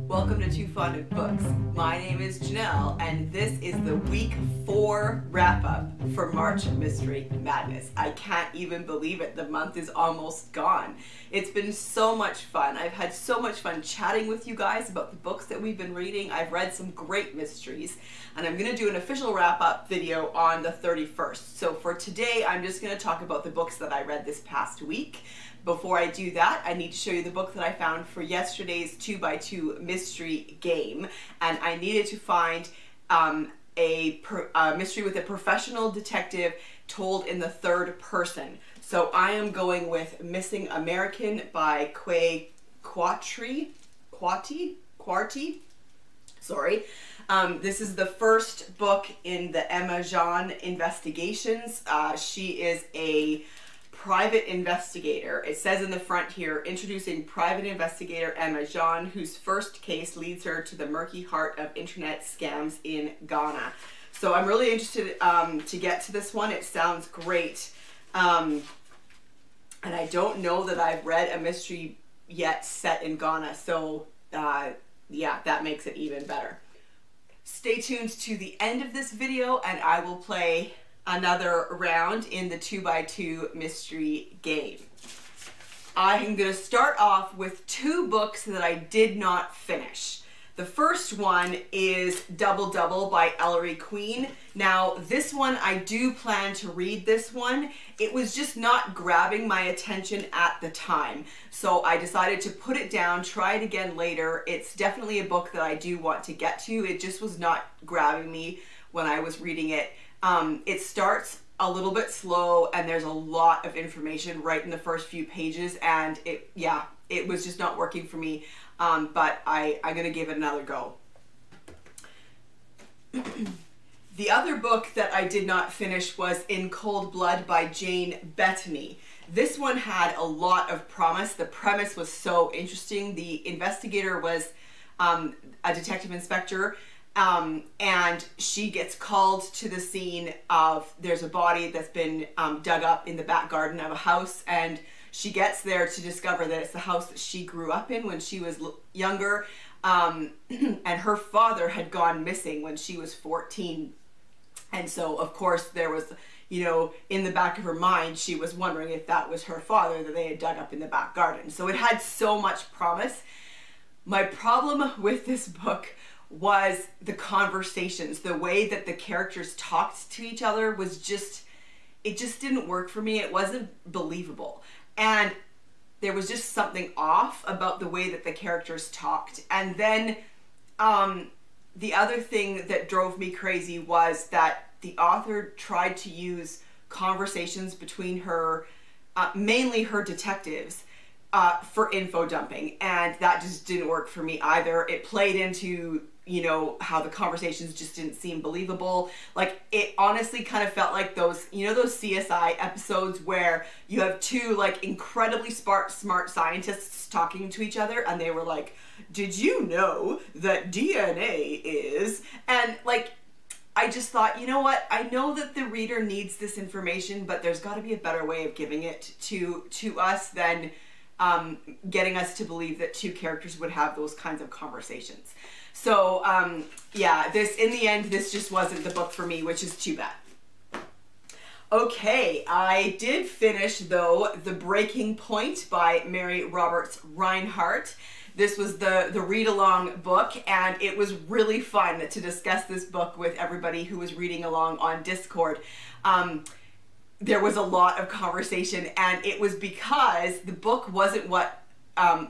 Welcome to Too Fond of Books. My name is Janelle, and this is the week 4 wrap-up for March Mystery Madness. I can't even believe it. The month is almost gone. It's been so much fun. I've had so much fun chatting with you guys about the books that we've been reading. I've read some great mysteries, and I'm going to do an official wrap-up video on the 31st. So for today, I'm just going to talk about the books that I read this past week. Before I do that, I need to show you the book that I found for yesterday's 2x2 mystery game, and I needed to find a mystery with a professional detective told in the third person. So I am going with Missing American by Quarty. Sorry. This is the first book in the Emma Jean investigations. She is a private investigator. It says in the front here, introducing private investigator Emma Jean, whose first case leads her to the murky heart of internet scams in Ghana. So I'm really interested to get to this one. It sounds great. And I don't know that I've read a mystery yet set in Ghana. So yeah, that makes it even better. Stay tuned to the end of this video and I will play another round in the 2x2 mystery game. I'm going to start off with 2 books that I did not finish. The first one is Double Double by Ellery Queen. Now this one, I do plan to read this one. It was just not grabbing my attention at the time. So I decided to put it down, try it again later. It's definitely a book that I do want to get to. It just was not grabbing me when I was reading it. It starts a little bit slow and there's a lot of information right in the first few pages, and it was just not working for me, but I'm gonna give it another go. The other book that I did not finish was In Cold Blood by Jane Bettany. This one had a lot of promise. The premise was so interesting. The investigator was a detective inspector, and she gets called to the scene of, there's a body that's been dug up in the back garden of a house, and she gets there to discover that it's the house that she grew up in when she was younger, and her father had gone missing when she was 14. And so of course there was, you know, in the back of her mind, she was wondering if that was her father that they had dug up in the back garden. So it had so much promise. My problem with this book was the conversations. The way that the characters talked to each other was just, it just didn't work for me. It wasn't believable. And there was just something off about the way that the characters talked. And then the other thing that drove me crazy was that the author tried to use conversations between her, mainly her detectives, for info dumping, and that just didn't work for me either. It played into, you know, how the conversations just didn't seem believable. Like, it honestly kind of felt like those, you know, those CSI episodes where you have 2 like incredibly smart scientists talking to each other, and they were like, did you know that DNA is, and like, I just thought, you know what, I know that the reader needs this information, but there's got to be a better way of giving it to us than getting us to believe that 2 characters would have those kinds of conversations. So yeah, in the end, this just wasn't the book for me, which is too bad. Okay, I did finish though The Breaking Point by Mary Roberts Rinehart. This was the read-along book, and it was really fun to discuss this book with everybody who was reading along on Discord. There was a lot of conversation, and it was because the book wasn't what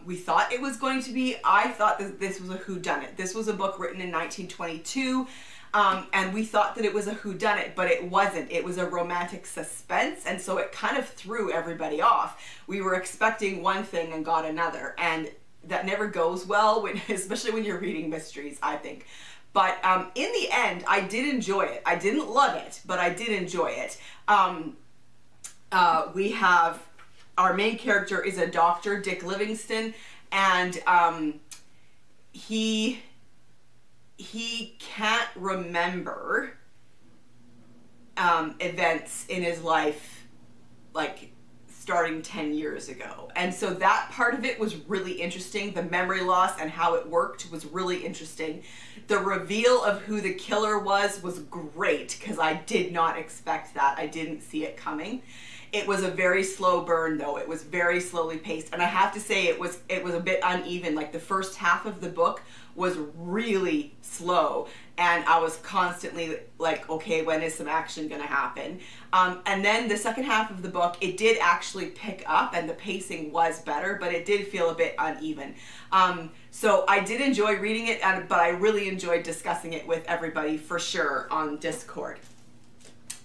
we thought it was going to be. I thought that this was a whodunit. This was a book written in 1922, and we thought that it was a whodunit, but it wasn't. It was a romantic suspense, and so it kind of threw everybody off. We were expecting one thing and got another, and that never goes well, especially when you're reading mysteries, I think. But in the end, I did enjoy it. I didn't love it, but I did enjoy it. We have, our main character is a doctor, Dick Livingston, and he can't remember events in his life, like starting 10 years ago. And so that part of it was really interesting. The memory loss and how it worked was really interesting. The reveal of who the killer was great, because I did not expect that. I didn't see it coming. It was a very slow burn though. It was very slowly paced. And I have to say it was a bit uneven. Like the first half of the book was really slow. And I was constantly like, okay, when is some action gonna happen? And then the second half of the book, it did actually pick up and the pacing was better, but it did feel a bit uneven. So I did enjoy reading it, but I really enjoyed discussing it with everybody for sure on Discord.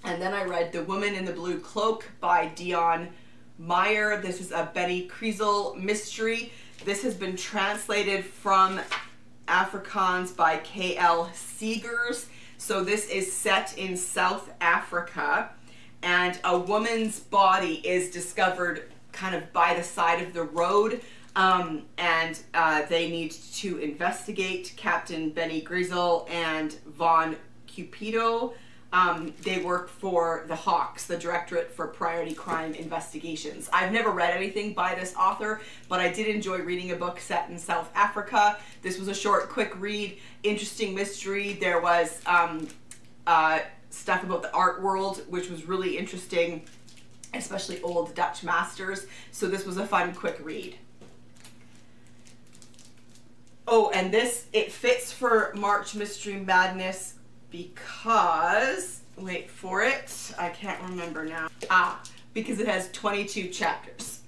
And then I read The Woman in the Blue Cloak by Deon Meyer. This is a Betty Kriesel mystery. This has been translated from Afrikaans by K.L. Seegers. So this is set in South Africa, and a woman's body is discovered kind of by the side of the road, and they need to investigate. Captain Benny Grizel and Von Cupido. They work for the Hawks, the Directorate for Priority Crime Investigations. I've never read anything by this author, but I did enjoy reading a book set in South Africa. This was a short, quick read, interesting mystery. There was stuff about the art world, which was really interesting, especially old Dutch masters. So this was a fun, quick read. Oh, and this, it fits for March Mystery Madness because, wait for it, I can't remember now. Because it has 22 chapters.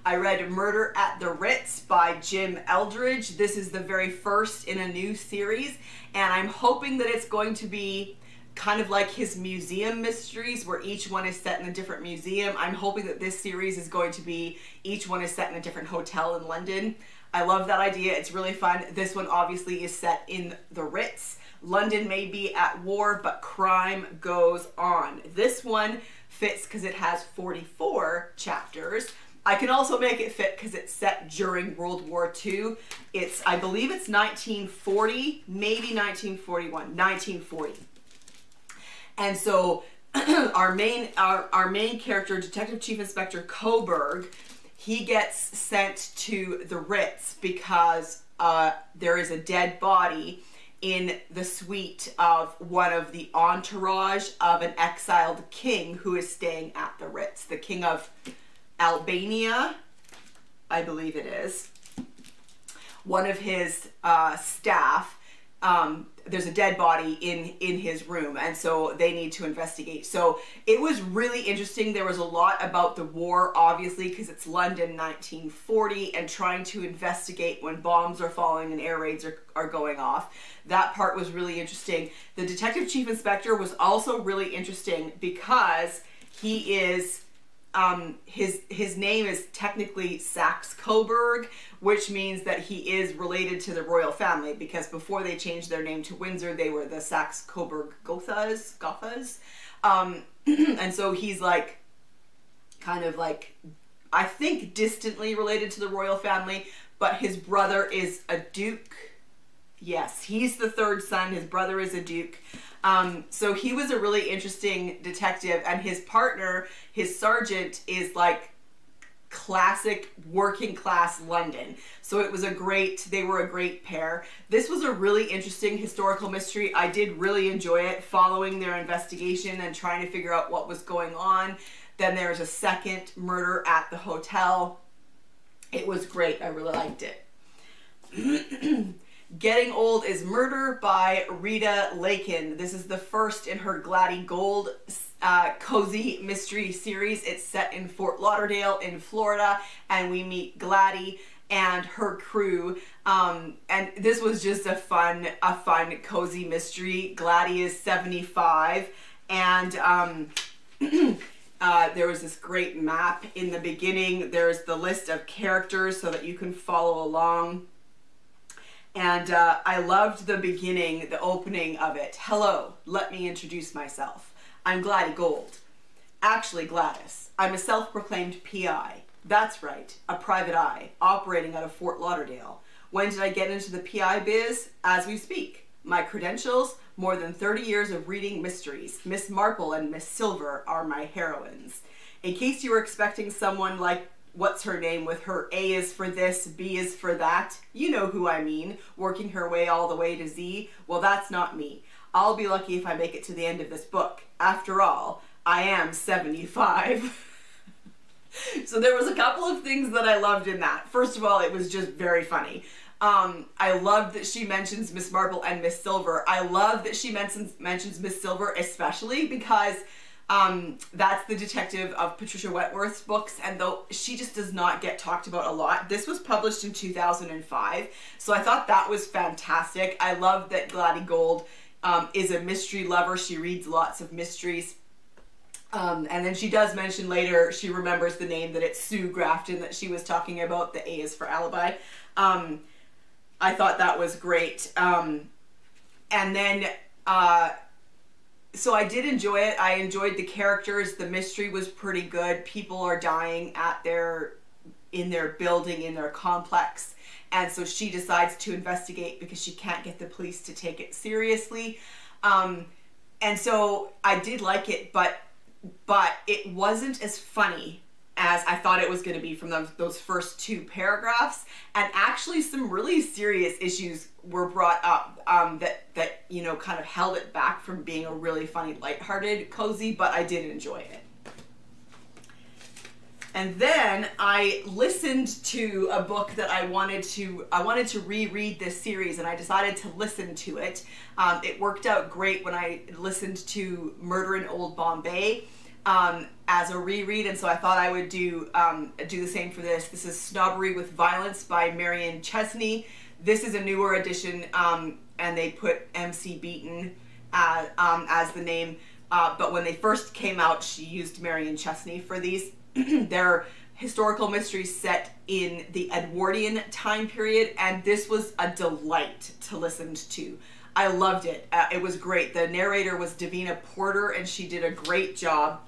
I read Murder at the Ritz by Jim Eldridge. This is the very first in a new series, and I'm hoping that it's going to be kind of like his museum mysteries, where each one is set in a different museum. I'm hoping that this series is going to be, each one is set in a different hotel in London. I love that idea. It's really fun. This one obviously is set in the Ritz. London may be at war, but crime goes on. This one fits because it has 44 chapters. I can also make it fit because it's set during World War II. It's, I believe it's 1940, maybe 1941, 1940. And so our main character, Detective Chief Inspector Coburg, he gets sent to the Ritz because there is a dead body in the suite of one of the entourage of an exiled king who is staying at the Ritz. The king of Albania, I believe it is. One of his staff, there's a dead body in his room, and so they need to investigate. So it was really interesting. There was a lot about the war, obviously, because it's London 1940, and trying to investigate when bombs are falling and air raids are going off. That part was really interesting. The Detective Chief Inspector was also really interesting because he is, his name is technically Saxe-Coburg, which means that he is related to the royal family, because before they changed their name to Windsor, they were the Saxe-Coburg Gothas. And so he's like, kind of like, I think distantly related to the royal family, but his brother is a duke. Yes, he's the third son. His brother is a duke. So he was a really interesting detective, and his partner, his sergeant, is like classic working class London. So it was they were a great pair. This was a really interesting historical mystery. I did really enjoy it, following their investigation and trying to figure out what was going on. Then there's a second murder at the hotel. It was great. I really liked it. Getting Old is Murder by Rita Lakin. This is the first in her Gladdy Gold cozy mystery series. It's set in Fort Lauderdale in Florida, and we meet Gladdy and her crew. And this was just a fun cozy mystery. Gladdy is 75, and there was this great map in the beginning. There's the list of characters so that you can follow along. And I loved the beginning, the opening of it. Hello, let me introduce myself. I'm Gladdy Gold. Actually, Gladys. I'm a self-proclaimed PI. That's right, a private eye, operating out of Fort Lauderdale. When did I get into the PI biz? As we speak. My credentials? More than 30 years of reading mysteries. Miss Marple and Miss Silver are my heroines. In case you were expecting someone like, what's her name, with her A is for this, B is for that, you know who I mean, working her way all the way to Z. Well, that's not me. I'll be lucky if I make it to the end of this book. After all, I am 75. So there was a couple of things that I loved in that. First of all, it was just very funny. I love that she mentions Miss Marple and Miss Silver. I love that she mentions Miss Silver, especially because that's the detective of Patricia Wentworth's books, and though she just does not get talked about a lot. This was published in 2005, so I thought that was fantastic. I love that Gladys Gold is a mystery lover. She reads lots of mysteries. And then she does mention later, she remembers the name, that it's Sue Grafton that she was talking about. The A is for alibi. I thought that was great. And then, so I did enjoy it. I enjoyed the characters. The mystery was pretty good. People are dying in their building, in their complex. And so she decides to investigate because she can't get the police to take it seriously. And so I did like it, but it wasn't as funny as I thought it was going to be from those first 2 paragraphs. And actually some really serious issues were brought up that you know, kind of held it back from being a really funny, lighthearted cozy, but I did enjoy it. And then I listened to a book that I wanted to reread this series, and I decided to listen to it. It worked out great when I listened to Murder in Old Bombay as a reread, and so I thought I would do the same for this. This is Snobbery with Violence by Marion Chesney. This is a newer edition, and they put MC Beaton as the name, but when they first came out, she used Marion Chesney for these. They're historical mysteries set in the Edwardian time period, and this was a delight to listen to. I loved it. It was great. The narrator was Davina Porter, and she did a great job.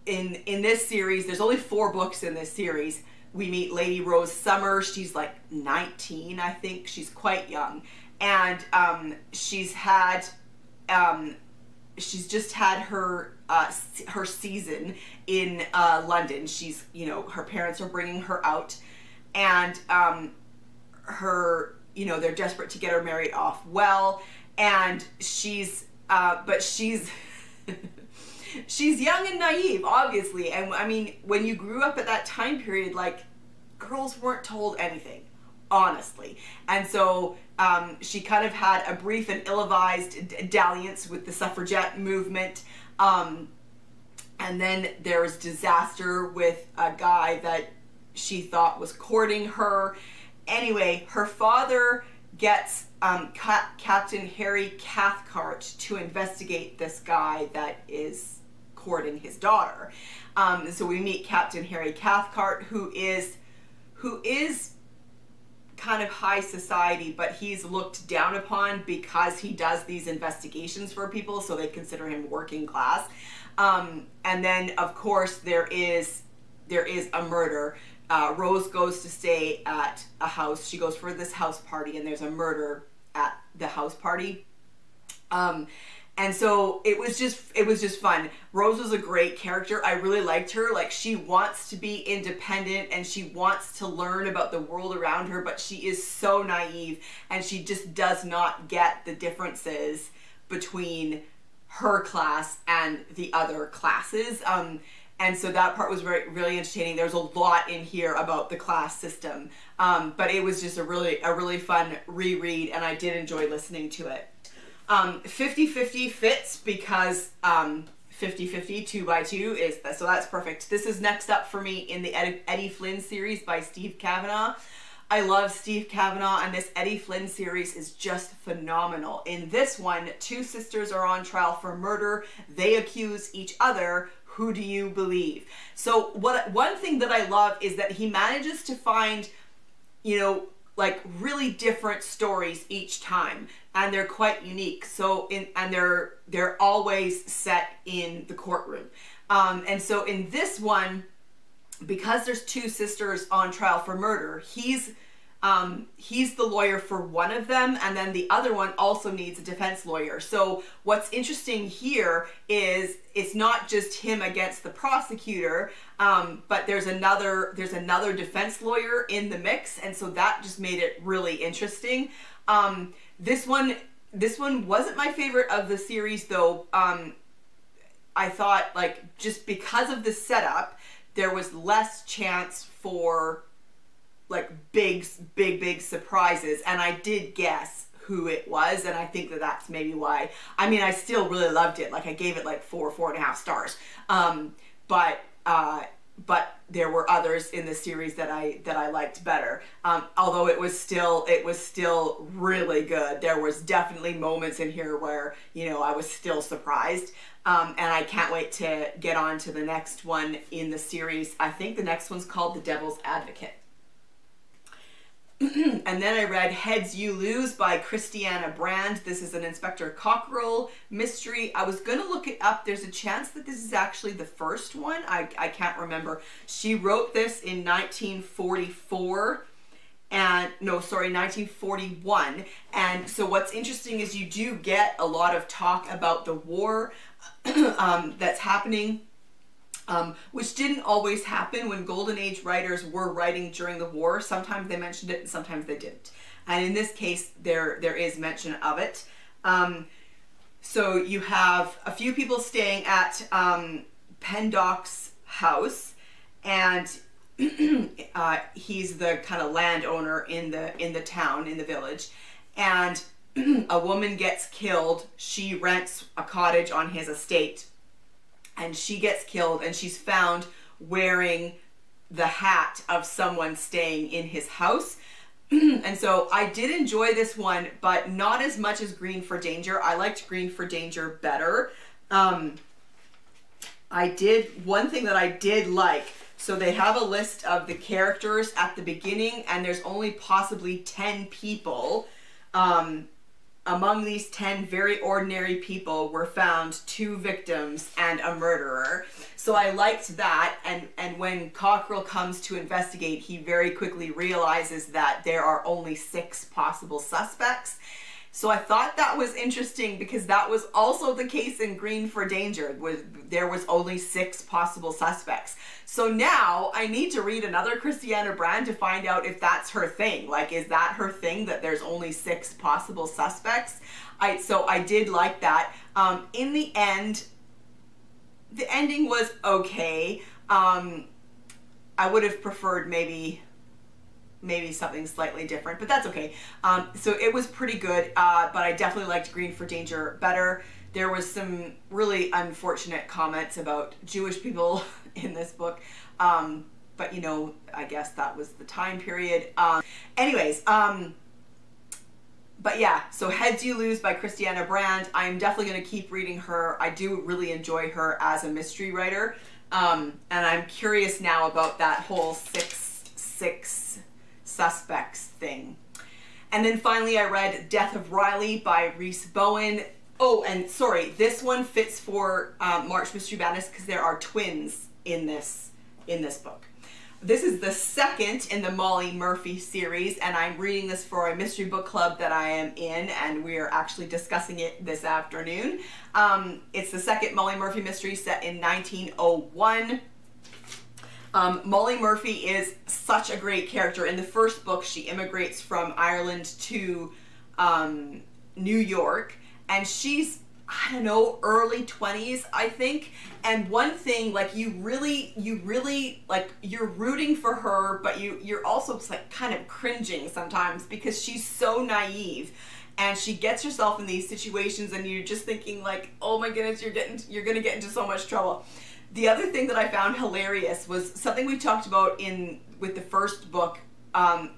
In this series, there's only 4 books in this series. We meet Lady Rose Summer. She's like 19, I think. She's quite young, and she's just had her season in London. She's, you know, her parents are bringing her out, and you know, they're desperate to get her married off well, and she's she's young and naive, obviously. And I mean, when you grew up at that time period, like, girls weren't told anything, honestly. And so she kind of had a brief and ill-advised dalliance with the suffragette movement. And then there was disaster with a guy that she thought was courting her. Anyway, her father gets Captain Harry Cathcart to investigate this guy that is courting his daughter. So we meet Captain Harry Cathcart, who is kind of high society, but he's looked down upon because he does these investigations for people, so they consider him working class. And then, of course, there is a murder. Rose goes to stay at a house. She goes for this house party, and there's a murder at the house party. And so it was just fun. Rose was a great character. I really liked her. Like, she wants to be independent and she wants to learn about the world around her, but she is so naive, and she just does not get the differences between her class and the other classes. And so that part was really entertaining. There's a lot in here about the class system, but it was just a really fun reread, and I did enjoy listening to it. 50-50 fits because 50-50, 2x2 is, so that's perfect. This is next up for me in the Eddie Flynn series by Steve Cavanagh. I love Steve Cavanagh, and this Eddie Flynn series is just phenomenal. In this one, 2 sisters are on trial for murder. They accuse each other. Who do you believe? So one thing that I love is that he manages to find, you know, like, really different stories each time, and they're quite unique. So and they're always set in the courtroom. And so in this one, because there's 2 sisters on trial for murder, he's He's the lawyer for one of them, and then the other one also needs a defense lawyer. So what's interesting here is it's not just him against the prosecutor, but there's another defense lawyer in the mix, and so that just made it really interesting. This one wasn't my favorite of the series, though. I thought, like, just because of the setup, there was less chance for like big surprises, and I did guess who it was, and I think that that's maybe why. I mean, I still really loved it. Like, I gave it like 4.5 stars. But there were others in the series that I liked better. Although it was still really good. There was definitely moments in here where, you know, I was still surprised. And I can't wait to get on to the next one in the series. I think the next one's called The Devil's Advocate. And then I read Heads You Lose by Christianna Brand. This is an Inspector Cockerell mystery. I was going to look it up. There's a chance that this is actually the first one. I can't remember. She wrote this in 1944. And no, sorry, 1941. And so what's interesting is you do get a lot of talk about the war that's happening. Which didn't always happen when Golden Age writers were writing during the war. Sometimes they mentioned it and sometimes they didn't. And in this case, there is mention of it. So you have a few people staying at Pendoc's house, and he's the kind of landowner in the town, in the village. And a woman gets killed. She rents a cottage on his estate. And she gets killed, and she's found wearing the hat of someone staying in his house. And so I did enjoy this one, but not as much as Green for Danger. I liked Green for Danger better. One thing that I did like, so they have a list of the characters at the beginning, and there's only possibly 10 people. Among these 10 very ordinary people were found 2 victims and a murderer. So I liked that, and when Cockerell comes to investigate, he very quickly realizes that there are only 6 possible suspects. So I thought that was interesting because that was also the case in Green for Danger. There was only 6 possible suspects. So now I need to read another Christianna Brand to find out if that's her thing. Like, is that her thing, that there's only 6 possible suspects? So I did like that. In the end, the ending was okay. I would have preferred maybe something slightly different, but that's okay. So it was pretty good, but I definitely liked Green for Danger better. There was some really unfortunate comments about Jewish people in this book, but you know, I guess that was the time period. Anyways, but yeah, so Heads You Lose by Christianna Brand. I'm definitely going to keep reading her. I do really enjoy her as a mystery writer, and I'm curious now about that whole six suspects thing. And then finally I read Death of Riley by Rhys Bowen. Oh, and sorry, this one fits for March Mystery Madness because there are twins in this book. This is the second in the Molly Murphy series, and I'm reading this for a mystery book club that I am in, and we are actually discussing it this afternoon. It's the second Molly Murphy mystery set in 1901. Molly Murphy is such a great character. In the first book, she immigrates from Ireland to New York, and she's, I don't know, early 20s, I think. And one thing, like, you really, like, you're rooting for her, but you're also like kind of cringing sometimes because she's so naive. And she gets herself in these situations, and you're just thinking like, oh my goodness, you're gonna get into so much trouble. The other thing that I found hilarious was something we talked about with the first book,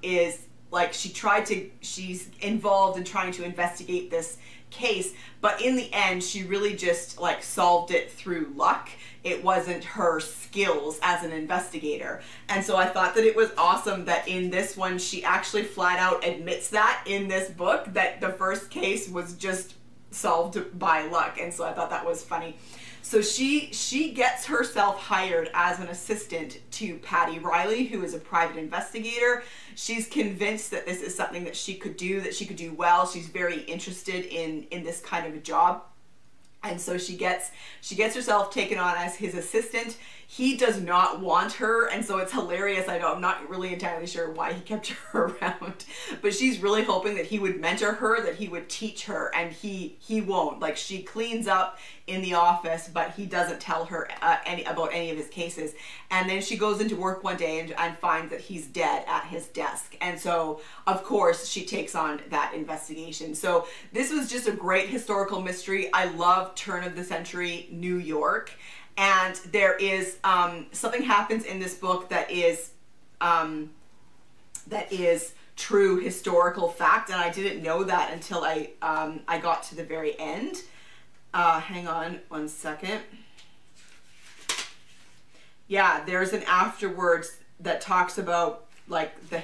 is like she's involved in trying to investigate this case, but in the end she really just like solved it through luck. It wasn't her skills as an investigator. And so I thought that it was awesome that in this one she actually flat out admits that in this book, that the first case was just solved by luck. And so I thought that was funny. So she gets herself hired as an assistant to Patty Riley, who is a private investigator. She's convinced that this is something that she could do well. She's very interested in this kind of a job. And so she gets herself taken on as his assistant. He does not want her, and so it's hilarious. I know, I'm not really entirely sure why he kept her around, but she's really hoping that he would mentor her, that he would teach her, and he won't. Like, she cleans up in the office, but he doesn't tell her about any of his cases. And then she goes into work one day and finds that he's dead at his desk. And so, of course, she takes on that investigation. So this was just a great historical mystery. I love turn of the century New York. And there is something happens in this book that is true historical fact, and I didn't know that until I got to the very end. Hang on one second. Yeah, there's an afterwards that talks about like the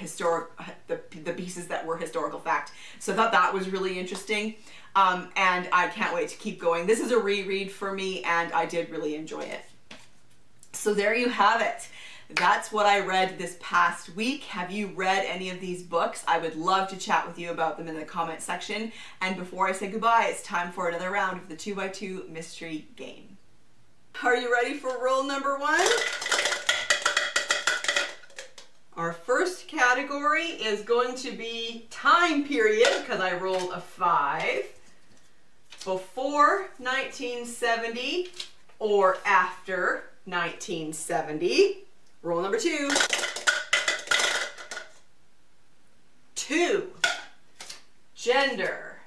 pieces that were historical fact. So I thought that was really interesting. And I can't wait to keep going. This is a reread for me, and I did really enjoy it. So there you have it. That's what I read this past week. Have you read any of these books? I would love to chat with you about them in the comment section. And before I say goodbye, it's time for another round of the 2x2 mystery game. Are you ready for rule number 1? Our first category is going to be time period, because I rolled a 5. Before 1970 or after 1970. Rule number 2. 2. Gender.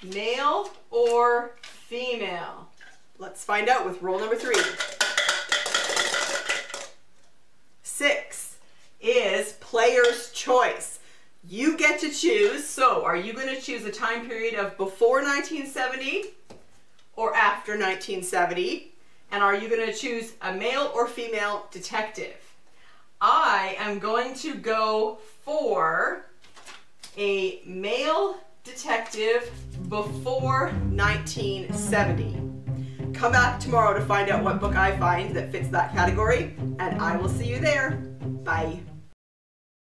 Male or female? Let's find out with rule number 3. 6 is player's choice. You get to choose. So are you going to choose a time period of before 1970 or after 1970? And are you going to choose a male or female detective? I am going to go for a male detective before 1970. Come back tomorrow to find out what book I find that fits that category, and I will see you there. Bye.